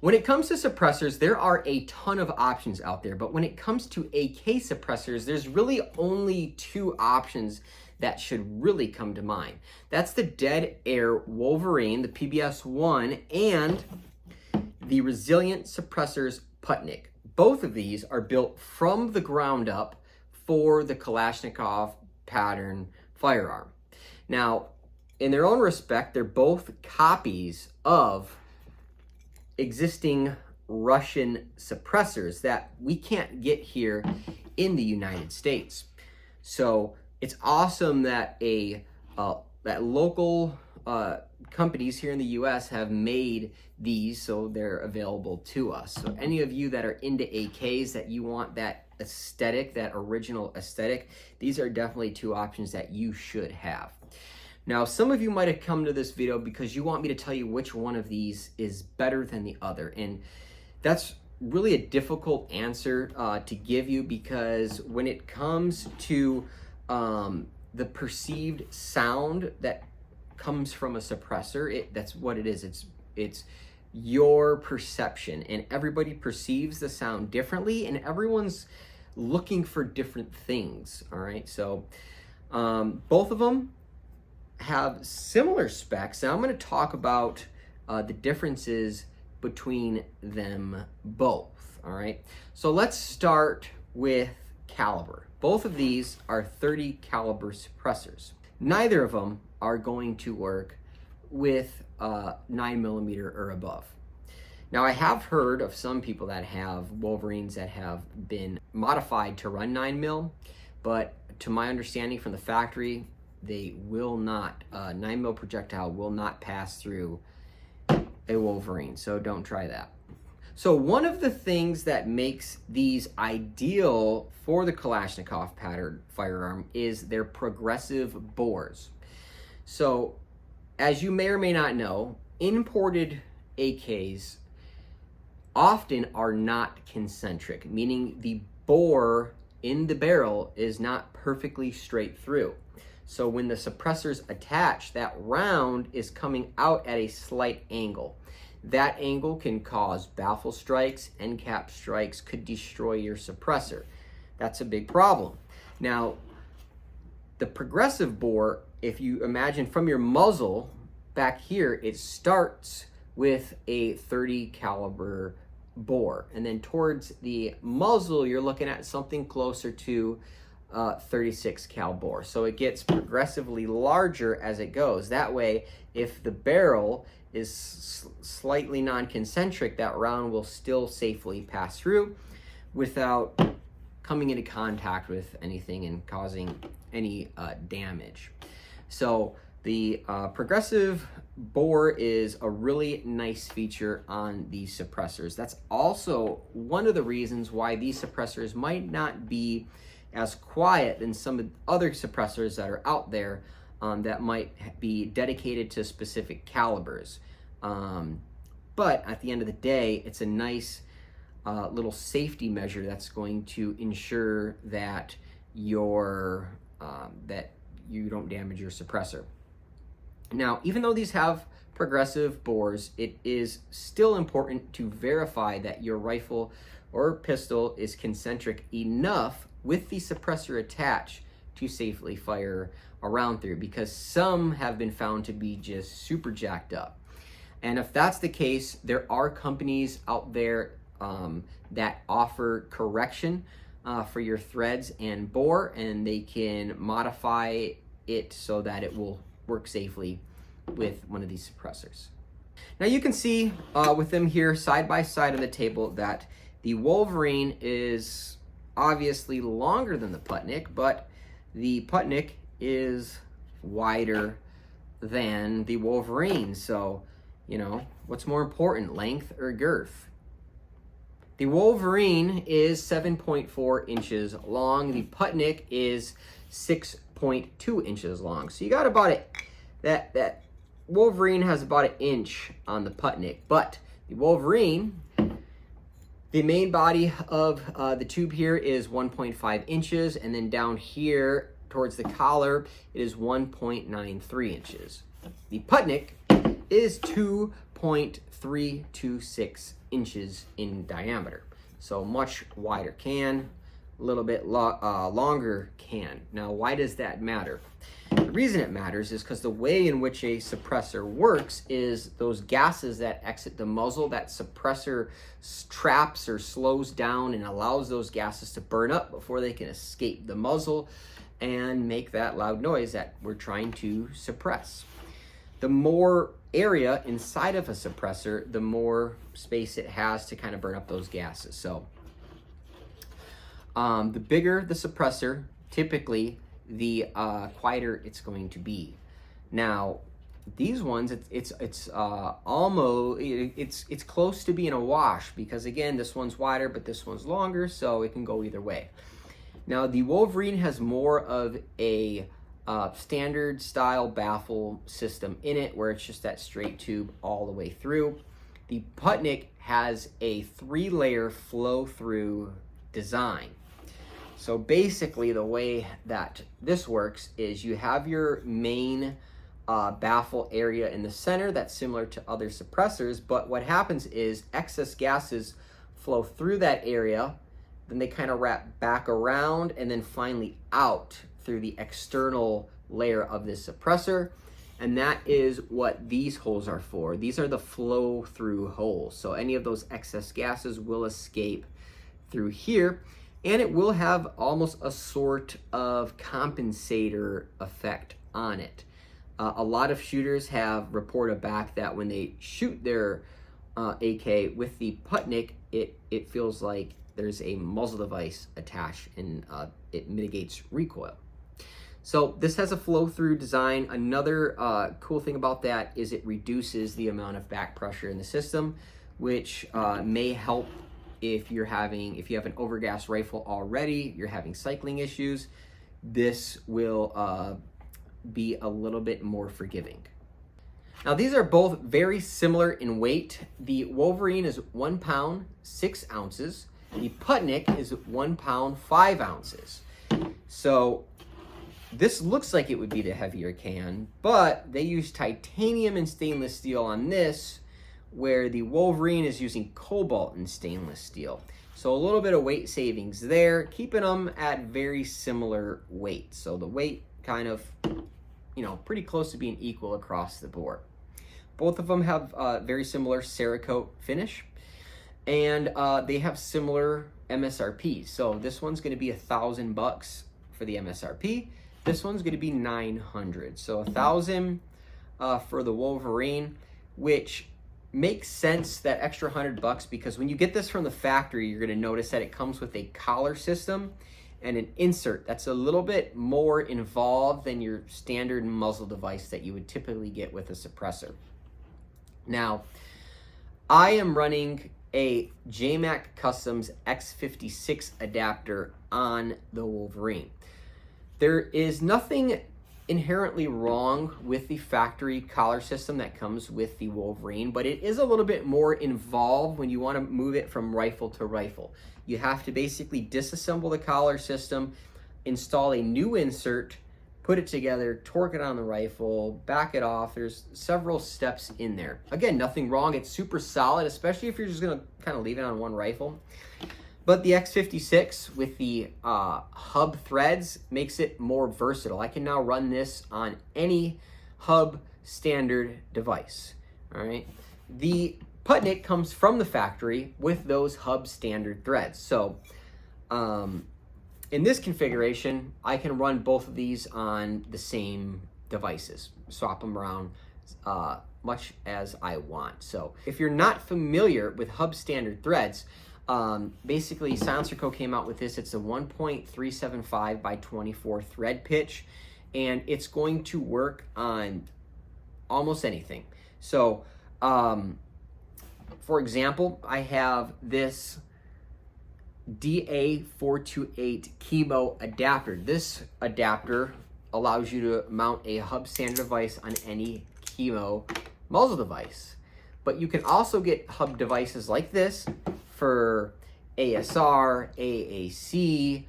When it comes to suppressors, there are a ton of options out there, but when it comes to AK suppressors, there's really only two options that should really come to mind. That's the Dead Air Wolverine, the PBS-1, and the Resilient Suppressors Putnik. Both of these are built from the ground up for the Kalashnikov pattern firearm. Now, in their own respect, they're both copies of existing Russian suppressors that we can't get here in the United States. So it's awesome that that local companies here in the US have made these so they're available to us. So any of you that are into AKs, that you want that aesthetic, that original aesthetic, these are definitely two options that you should have. Now, some of you might have come to this video because you want me to tell you which one of these is better than the other. And that's really a difficult answer to give you, because when it comes to the perceived sound that comes from a suppressor, that's what it is. It's your perception, and everybody perceives the sound differently, and everyone's looking for different things. All right, so both of them have similar specs. Now I'm going to talk about the differences between them both. All right, so let's start with caliber. Both of these are 30 caliber suppressors. Neither of them are going to work with 9mm or above. Now, I have heard of some people that have Wolverines that have been modified to run 9mm, but to my understanding from the factory, they will not, 9mm projectile will not pass through a Wolverine, so don't try that. So one of the things that makes these ideal for the Kalashnikov pattern firearm is their progressive bores. So as you may or may not know, imported AKs often are not concentric, meaning the bore in the barrel is not perfectly straight through. So when the suppressors attach, that round is coming out at a slight angle. That angle can cause baffle strikes, end cap strikes, could destroy your suppressor. That's a big problem. Now, the progressive bore, if you imagine from your muzzle back here, it starts with a 30 caliber bore, and then towards the muzzle you're looking at something closer to 36 cal bore. So it gets progressively larger as it goes. That way, if the barrel is slightly non-concentric, that round will still safely pass through without coming into contact with anything and causing any damage. So the progressive bore is a really nice feature on these suppressors. That's also one of the reasons why these suppressors might not be as quiet than some of the other suppressors that are out there that might be dedicated to specific calibers. But at the end of the day, it's a nice little safety measure that's going to ensure that that you don't damage your suppressor. Now, even though these have progressive bores, it is still important to verify that your rifle or pistol is concentric enough with the suppressor attached to safely fire a round through, because some have been found to be just super jacked up. And if that's the case, there are companies out there that offer correction for your threads and bore, and they can modify it so that it will work safely with one of these suppressors. Now you can see with them here side by side on the table that the Wolverine is obviously longer than the Putnik, but the Putnik is wider than the Wolverine. So, you know, what's more important, length or girth? The Wolverine is 7.4 inches long. The Putnik is 6.2 inches long. So you got about that Wolverine has about an inch on the Putnik, but the Wolverine, the main body of the tube here is 1.5 inches, and then down here towards the collar it is 1.93 inches. The Putnik is 0.326 inches in diameter. So much wider can, a little bit longer can. Now, why does that matter? The reason it matters is because the way in which a suppressor works is those gases that exit the muzzle, that suppressor traps or slows down and allows those gases to burn up before they can escape the muzzle and make that loud noise that we're trying to suppress. The more area inside of a suppressor, the more space it has to kind of burn up those gases. So the bigger the suppressor, typically the quieter it's going to be. Now, these ones, it's close to being a wash because again, this one's wider, but this one's longer, so it can go either way. Now, the Wolverine has more of a standard style baffle system in it, where it's just that straight tube all the way through. The Putnik has a 3-layer flow-through design. So basically the way that this works is you have your main baffle area in the center that's similar to other suppressors, but what happens is excess gases flow through that area, then they kind of wrap back around and then finally out through the external layer of this suppressor, and that is what these holes are for. These are the flow through holes, so any of those excess gases will escape through here, and it will have almost a sort of compensator effect on it. A lot of shooters have reported back that when they shoot their AK with the Putnik, it feels like there's a muzzle device attached, and it mitigates recoil. So this has a flow-through design. Another cool thing about that is it reduces the amount of back pressure in the system, which may help if you have an overgas rifle already, you're having cycling issues. This will be a little bit more forgiving. Now, these are both very similar in weight. The Wolverine is 1 pound, 6 ounces. The Putnik is 1 pound, 5 ounces. So this looks like it would be the heavier can, but they use titanium and stainless steel on this, where the Wolverine is using cobalt and stainless steel. So a little bit of weight savings there, keeping them at very similar weight. So the weight kind of, pretty close to being equal across the board. Both of them have very similar Cerakote finish, and they have similar MSRP. So this one's going to be $1,000 for the MSRP. This one's going to be $900. So $1,000 for the Wolverine, which makes sense, that extra $100, because when you get this from the factory, you're going to notice that it comes with a collar system and an insert that's a little bit more involved than your standard muzzle device that you would typically get with a suppressor. Now, I am running a JMac Customs X56 adapter on the Wolverine. There is nothing inherently wrong with the factory collar system that comes with the Wolverine, but it is a little bit more involved when you want to move it from rifle to rifle. You have to basically disassemble the collar system, install a new insert, put it together, torque it on the rifle, back it off. There's several steps in there. Again, nothing wrong. It's super solid, especially if you're just going to kind of leave it on one rifle. But the X56 with the hub threads makes it more versatile. I can now run this on any hub standard device. All right. The Putnik comes from the factory with those hub standard threads. So in this configuration, I can run both of these on the same devices, swap them around much as I want. So if you're not familiar with hub standard threads, basically Silencer Co came out with this. It's a 1.375 by 24 thread pitch, and it's going to work on almost anything. So for example, I have this DA428 Chemo adapter. This adapter allows you to mount a hub standard device on any Chemo muzzle device, but you can also get hub devices like this for ASR, AAC.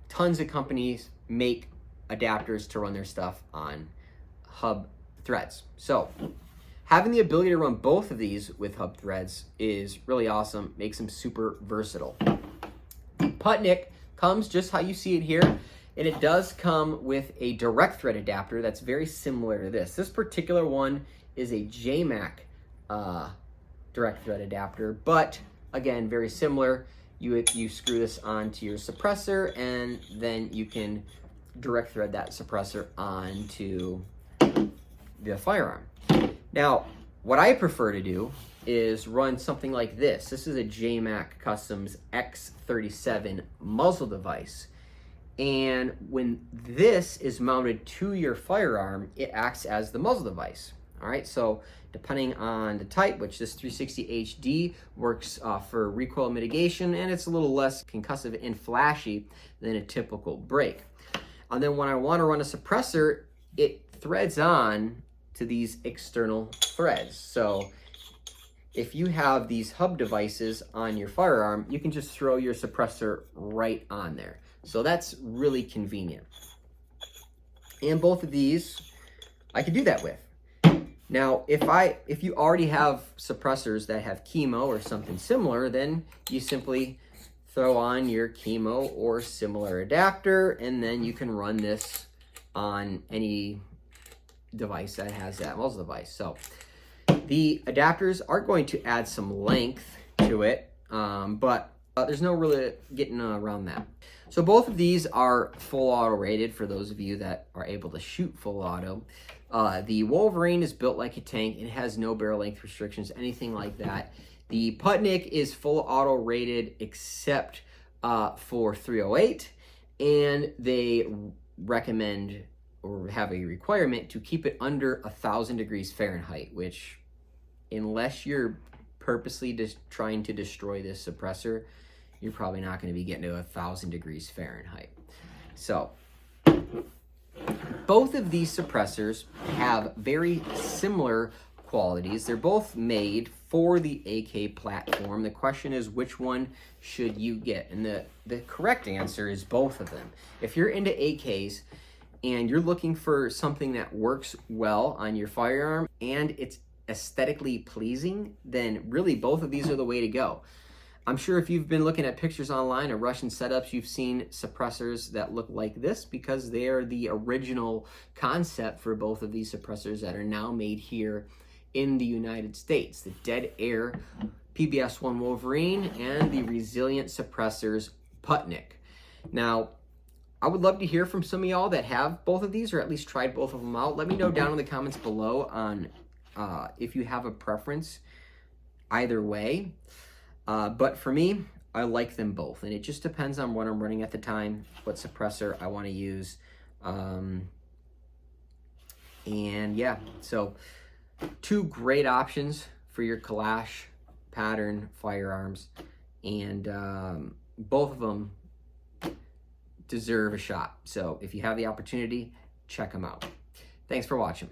Tons of companies make adapters to run their stuff on hub threads. So having the ability to run both of these with hub threads is really awesome, makes them super versatile. The Putnik comes just how you see it here, and it does come with a direct thread adapter that's very similar to this. This particular one is a JMac direct thread adapter, but again, very similar. You screw this onto your suppressor, and then you can direct thread that suppressor onto the firearm. Now, what I prefer to do is run something like this. This is a JMac Customs X37 muzzle device. And when this is mounted to your firearm, it acts as the muzzle device. All right, so depending on the type, which this 360 HD works for recoil mitigation, and it's a little less concussive and flashy than a typical break. And then when I want to run a suppressor, it threads on to these external threads. So if you have these hub devices on your firearm, you can just throw your suppressor right on there. So that's really convenient. And both of these, I can do that with. Now, if you already have suppressors that have chemo or something similar, then you simply throw on your chemo or similar adapter, and then you can run this on any device that has that muzzle device. So the adapters are going to add some length to it, but there's no really getting around that. So both of these are full auto rated for those of you that are able to shoot full auto. The Wolverine is built like a tank. It has no barrel length restrictions, anything like that. The Putnik is full auto rated except for 308, and they recommend or have a requirement to keep it under 1,000 degrees Fahrenheit, which, unless you're purposely just trying to destroy this suppressor, you're probably not going to be getting to 1,000 degrees Fahrenheit. So both of these suppressors have very similar qualities. They're both made for the AK platform. The question is, which one should you get? And the correct answer is both of them. If you're into AKs and you're looking for something that works well on your firearm and it's aesthetically pleasing, then really both of these are the way to go. I'm sure if you've been looking at pictures online of Russian setups, you've seen suppressors that look like this because they are the original concept for both of these suppressors that are now made here in the United States. The Dead Air PBS-1 Wolverine and the Resilient Suppressors Putnik. Now, I would love to hear from some of y'all that have both of these or at least tried both of them out. Let me know down in the comments below on if you have a preference either way. But for me, I like them both, and it just depends on what I'm running at the time, what suppressor I want to use. And yeah, so two great options for your Kalash pattern firearms, and both of them deserve a shot. So if you have the opportunity, check them out. Thanks for watching.